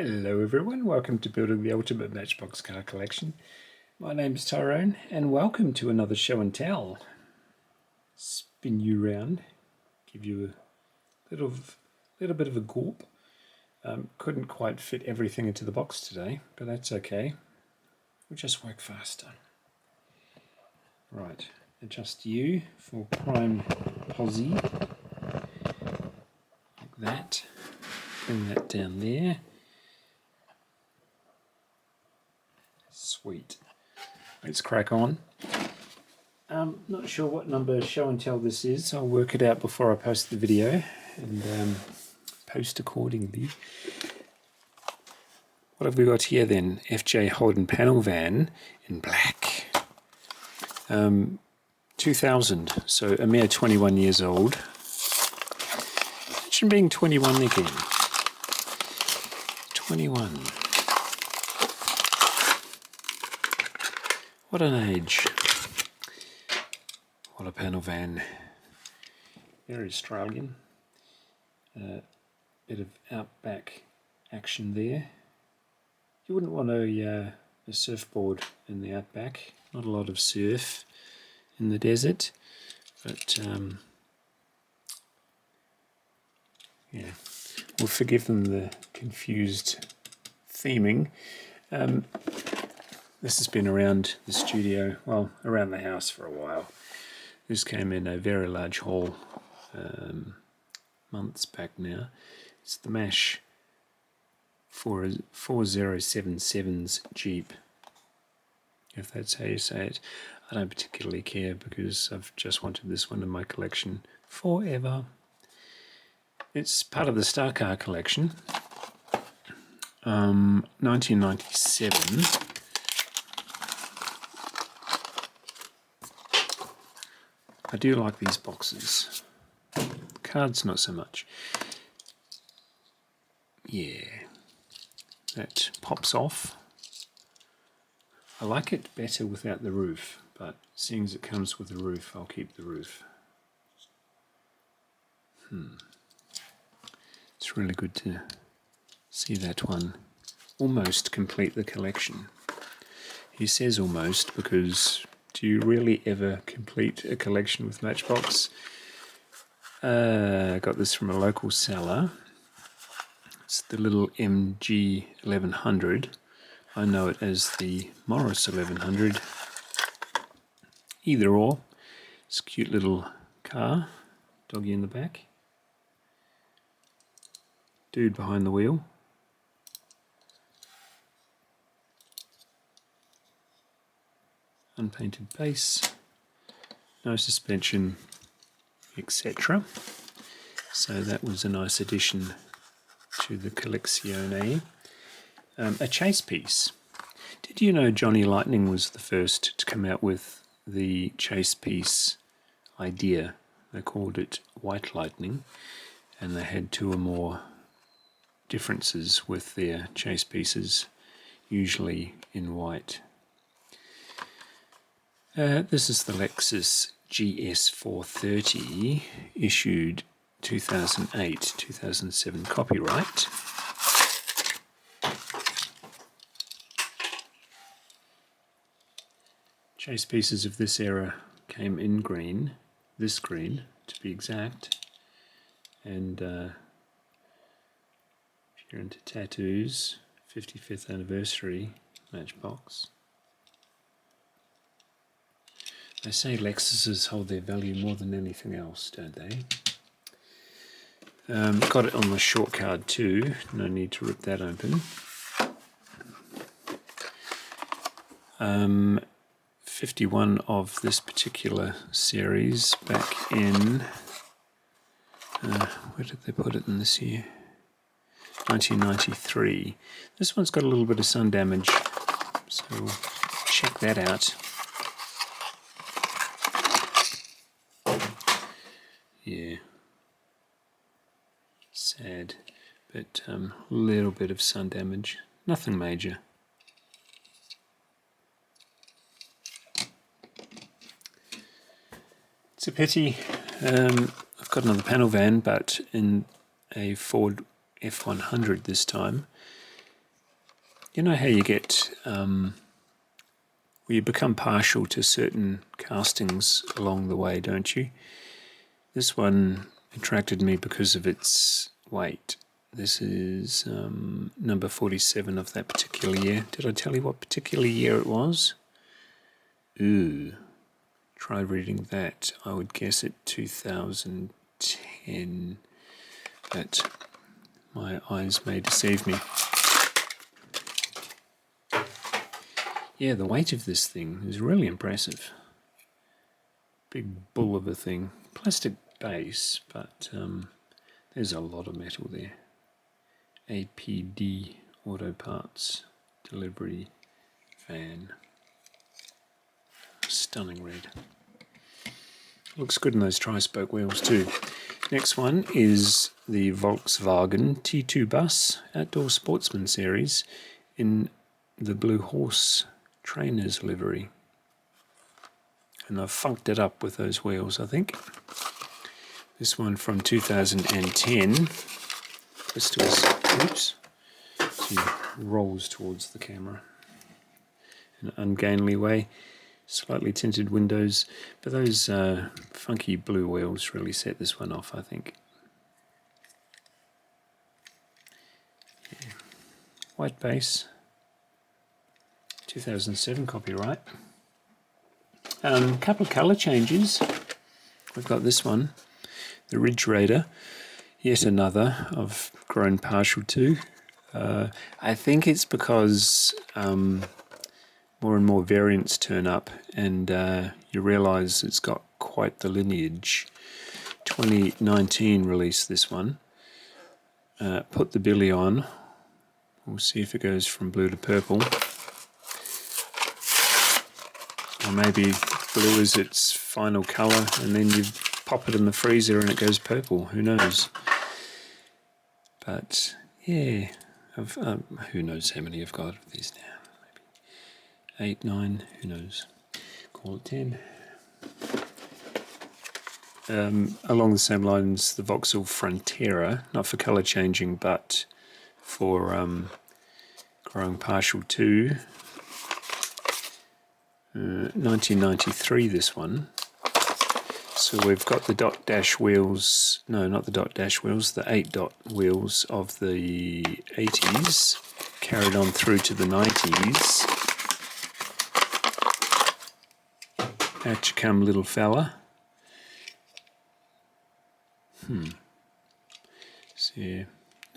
Hello everyone, welcome to Building the Ultimate Matchbox Car Collection. My name is Tyrone and welcome to another show and tell. Spin you round, give you a little bit of a gulp. Couldn't quite fit everything into the box today, but that's okay. We'll just work faster. Right, adjust you for prime posi. Like that. Bring that down there. Sweet. Let's crack on. Not sure what number show and tell this is. I'll work it out before I post the video and post accordingly. What have we got here then? FJ Holden panel van in black. 2000, so a mere 21 years old. Imagine being 21 again. 21. What an age. What a panel van. Very Australian. Bit of outback action there. You wouldn't want a surfboard in the outback. Not a lot of surf in the desert. But yeah, we'll forgive them the confused theming. This has been around the studio, well, around the house for a while. This came in a very large haul months back now. It's the MASH 4077's Jeep, if that's how you say it. I don't particularly care because I've just wanted this one in my collection forever. It's part of the Star Car collection. 1997. I do like these boxes. Cards not so much. Yeah, that pops off. I like it better without the roof, but seeing as it comes with the roof, I'll keep the roof. It's really good to see that one almost complete the collection. He says almost because do you really ever complete a collection with Matchbox? I got this from a local seller. It's the little MG 1100. I know it as the Morris 1100. Either or. It's a cute little car. Doggy in the back. Dude behind the wheel. Unpainted base, no suspension, etc. So that was a nice addition to the collezione. A chase piece. Did you know Johnny Lightning was the first to come out with the chase piece idea? They called it White Lightning, and they had two or more differences with their chase pieces, usually in white. This is the Lexus GS430, issued 2008-2007 copyright. Chase pieces of this era came in green, this green to be exact, and if you're into tattoos, 55th anniversary Matchbox. They say Lexuses hold their value more than anything else, don't they? Got it on the short card too, no need to rip that open. 51 of this particular series back in, where did they put it in this year? 1993. This one's got a little bit of sun damage, so we'll check that out. Yeah, sad, but a little bit of sun damage, nothing major. It's a pity. I've got another panel van, but in a Ford F100 this time. You know how you get, you become partial to certain castings along the way, don't you? This one attracted me because of its weight. This is number 47 of that particular year. Did I tell you what particular year it was? Ooh, try reading that. I would guess it 2010, but my eyes may deceive me. Yeah, the weight of this thing is really impressive. Big bull of a thing. Plastic base, but there's a lot of metal there. APD Auto Parts Delivery Van. Stunning red. Looks good in those tri-spoke wheels too. Next one is the Volkswagen T2 Bus Outdoor Sportsman Series in the Blue Horse Trainers livery. And I've funked it up with those wheels, I think. This one from 2010. Crystal's, oops, she rolls towards the camera in an ungainly way. Slightly tinted windows, but those funky blue wheels really set this one off, I think. Yeah. White base, 2007 copyright. Couple of colour changes. We've got this one, the Ridge Raider, yet another I've grown partial to. I think it's because more and more variants turn up and you realise it's got quite the lineage. 2019 released this one. Put the billy on. We'll see if it goes from blue to purple. Or maybe blue is its final colour and then you pop it in the freezer and it goes purple. Who knows? But yeah, who knows how many I've got of these now. 8, 9, who knows? Call it 10. Along the same lines, the Vauxhall Frontera, not for colour changing, but for growing partial to. 1993, this one. So we've got the dot dash wheels, no, not the dot dash wheels, the 8 dot wheels of the 80s, carried on through to the 90s. Out you come, little fella. So, yeah,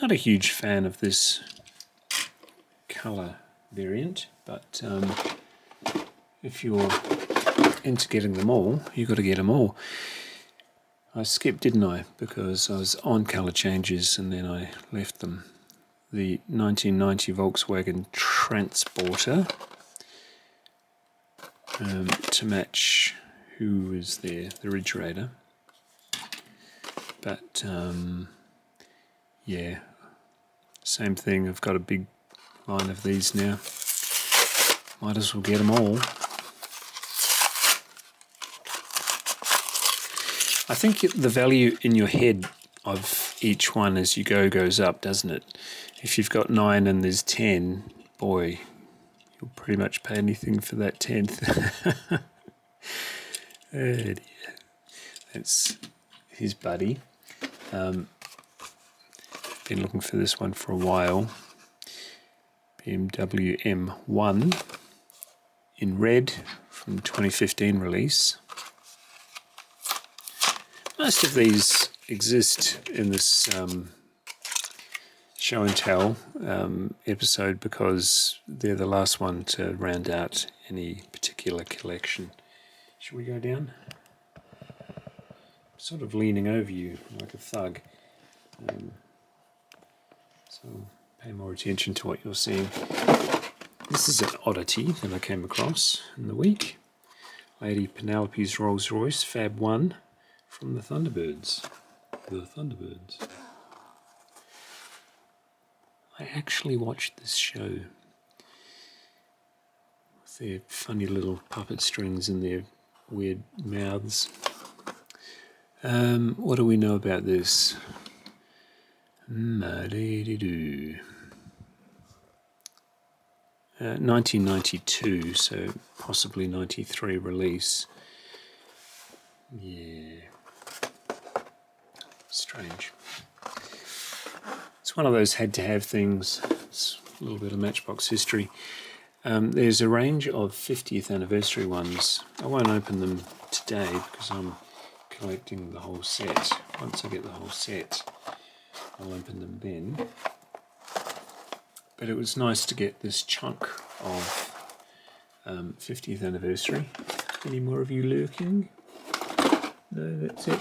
not a huge fan of this colour variant, but if you're into getting them all, you've got to get them all. I skipped, didn't I? Because I was on colour changes and then I left them. The 1990 Volkswagen Transporter. To match who was there, the Ridge Raider. But yeah, same thing. I've got a big line of these now. Might as well get them all. I think the value in your head of each one as you go goes up, doesn't it? If you've got 9 and there's 10, boy, you'll pretty much pay anything for that 10th. Oh dear. That's his buddy. Been looking for this one for a while. BMW M1 in red from 2015 release. Most of these exist in this show and tell episode because they're the last one to round out any particular collection. Should we go down? I'm sort of leaning over you like a thug, so pay more attention to what you're seeing. This is an oddity that I came across in the week. Lady Penelope's Rolls-Royce Fab 1 from the Thunderbirds. The Thunderbirds. I actually watched this show with their funny little puppet strings and their weird mouths. What do we know about this? 1992, so possibly 93 release. Yeah, strange. It's one of those had-to-have things. It's a little bit of Matchbox history. There's a range of 50th anniversary ones. I won't open them today because I'm collecting the whole set. Once I get the whole set, I'll open them then. But it was nice to get this chunk of 50th anniversary. Any more of you lurking? No, that's it.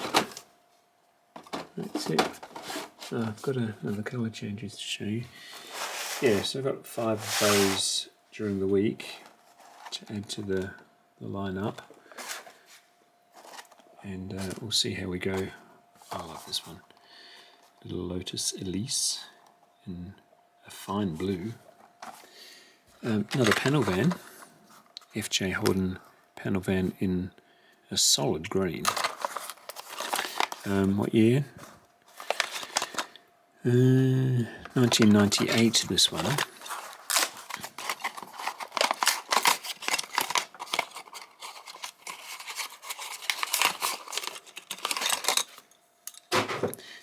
That's it. Oh, I've got another colour changes to show you. Yeah, so I've got 5 of those during the week to add to the lineup. And we'll see how we go. I love this one. Little Lotus Elise in a fine blue. Another panel van. FJ Holden panel van in a solid green. What year? 1998, this one.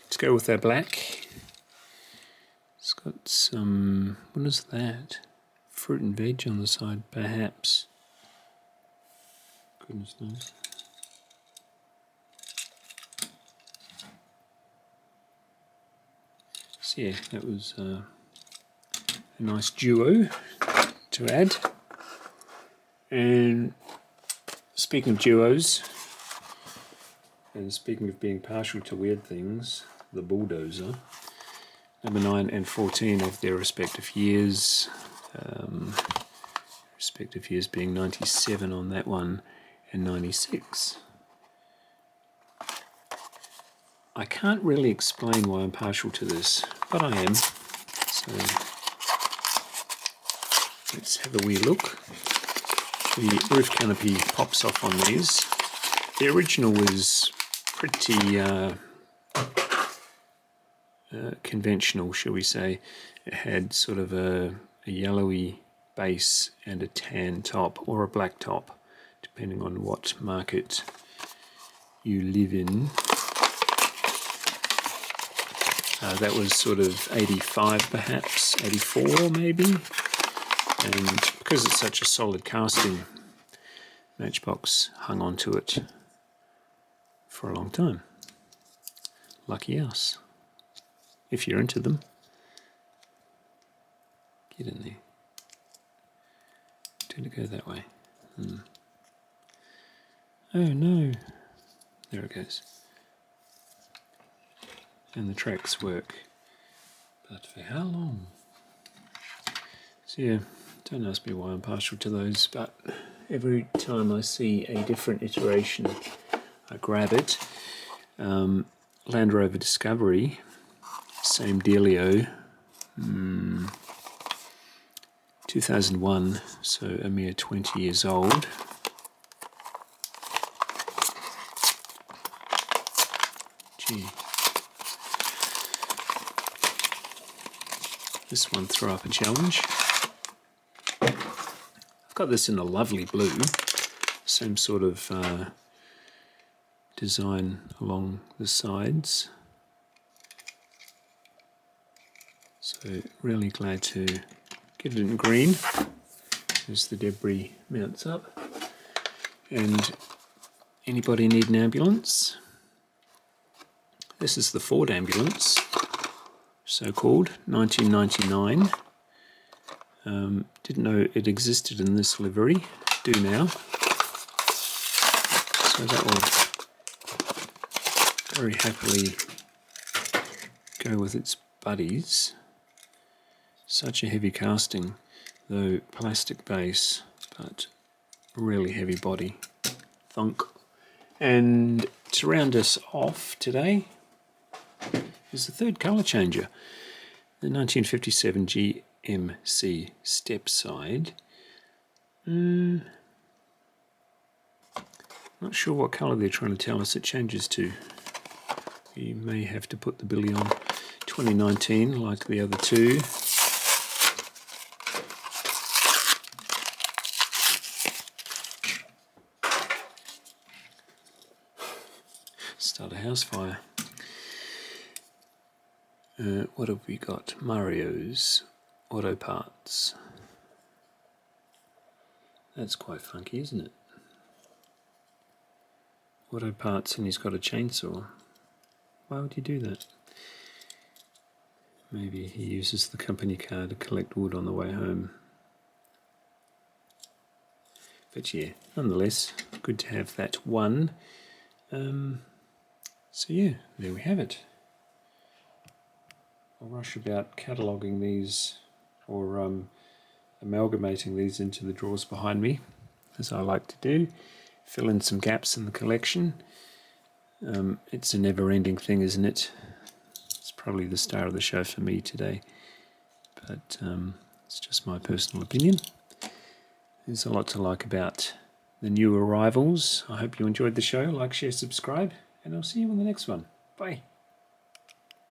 Let's go with our black. It's got some, what is that? Fruit and veg on the side, perhaps. Goodness knows. So yeah, that was a nice duo to add. And speaking of duos, and speaking of being partial to weird things, the bulldozer, number 9 and 14 of their respective years. Respective years being 97 on that one and 96. I can't really explain why I'm partial to this, but I am. So let's have a wee look. The roof canopy pops off on these. The original was pretty conventional, shall we say. It had sort of a yellowy base and a tan top, or a black top, depending on what market you live in. That was sort of 85 perhaps, 84 maybe. And because it's such a solid casting, Matchbox hung on to it for a long time. Lucky us. If you're into them, get in there. Did it go that way? Oh no. There it goes. And the tracks work. But for how long? So yeah, don't ask me why I'm partial to those, but every time I see a different iteration, I grab it. Land Rover Discovery, same dealio. 2001, so a mere 20 years old. Gee. This one threw up a challenge. I've got this in a lovely blue, same sort of design along the sides. So really glad to get it in green as the debris mounts up. And anybody need an ambulance? This is the Ford ambulance, so-called, 1999. Didn't know it existed in this livery, do now. So that will very happily go with its buddies. Such a heavy casting, though plastic base, but really heavy body. Thunk. And to round us off today is the third colour changer, the 1957 GMC Stepside. Not sure what colour they're trying to tell us it changes to. We may have to put the billy on 2019 like the other two. start a house fire. What have we got? Mario's Auto Parts. That's quite funky, isn't it? Auto Parts, and he's got a chainsaw. Why would he do that? Maybe he uses the company car to collect wood on the way home. But yeah, nonetheless, good to have that one. So yeah, there we have it. I'll rush about cataloguing these, or amalgamating these into the drawers behind me, as I like to do. Fill in some gaps in the collection. It's a never-ending thing, isn't it? It's probably the star of the show for me today, but it's just my personal opinion. There's a lot to like about the new arrivals. I hope you enjoyed the show. Like, share, subscribe, and I'll see you on the next one. Bye.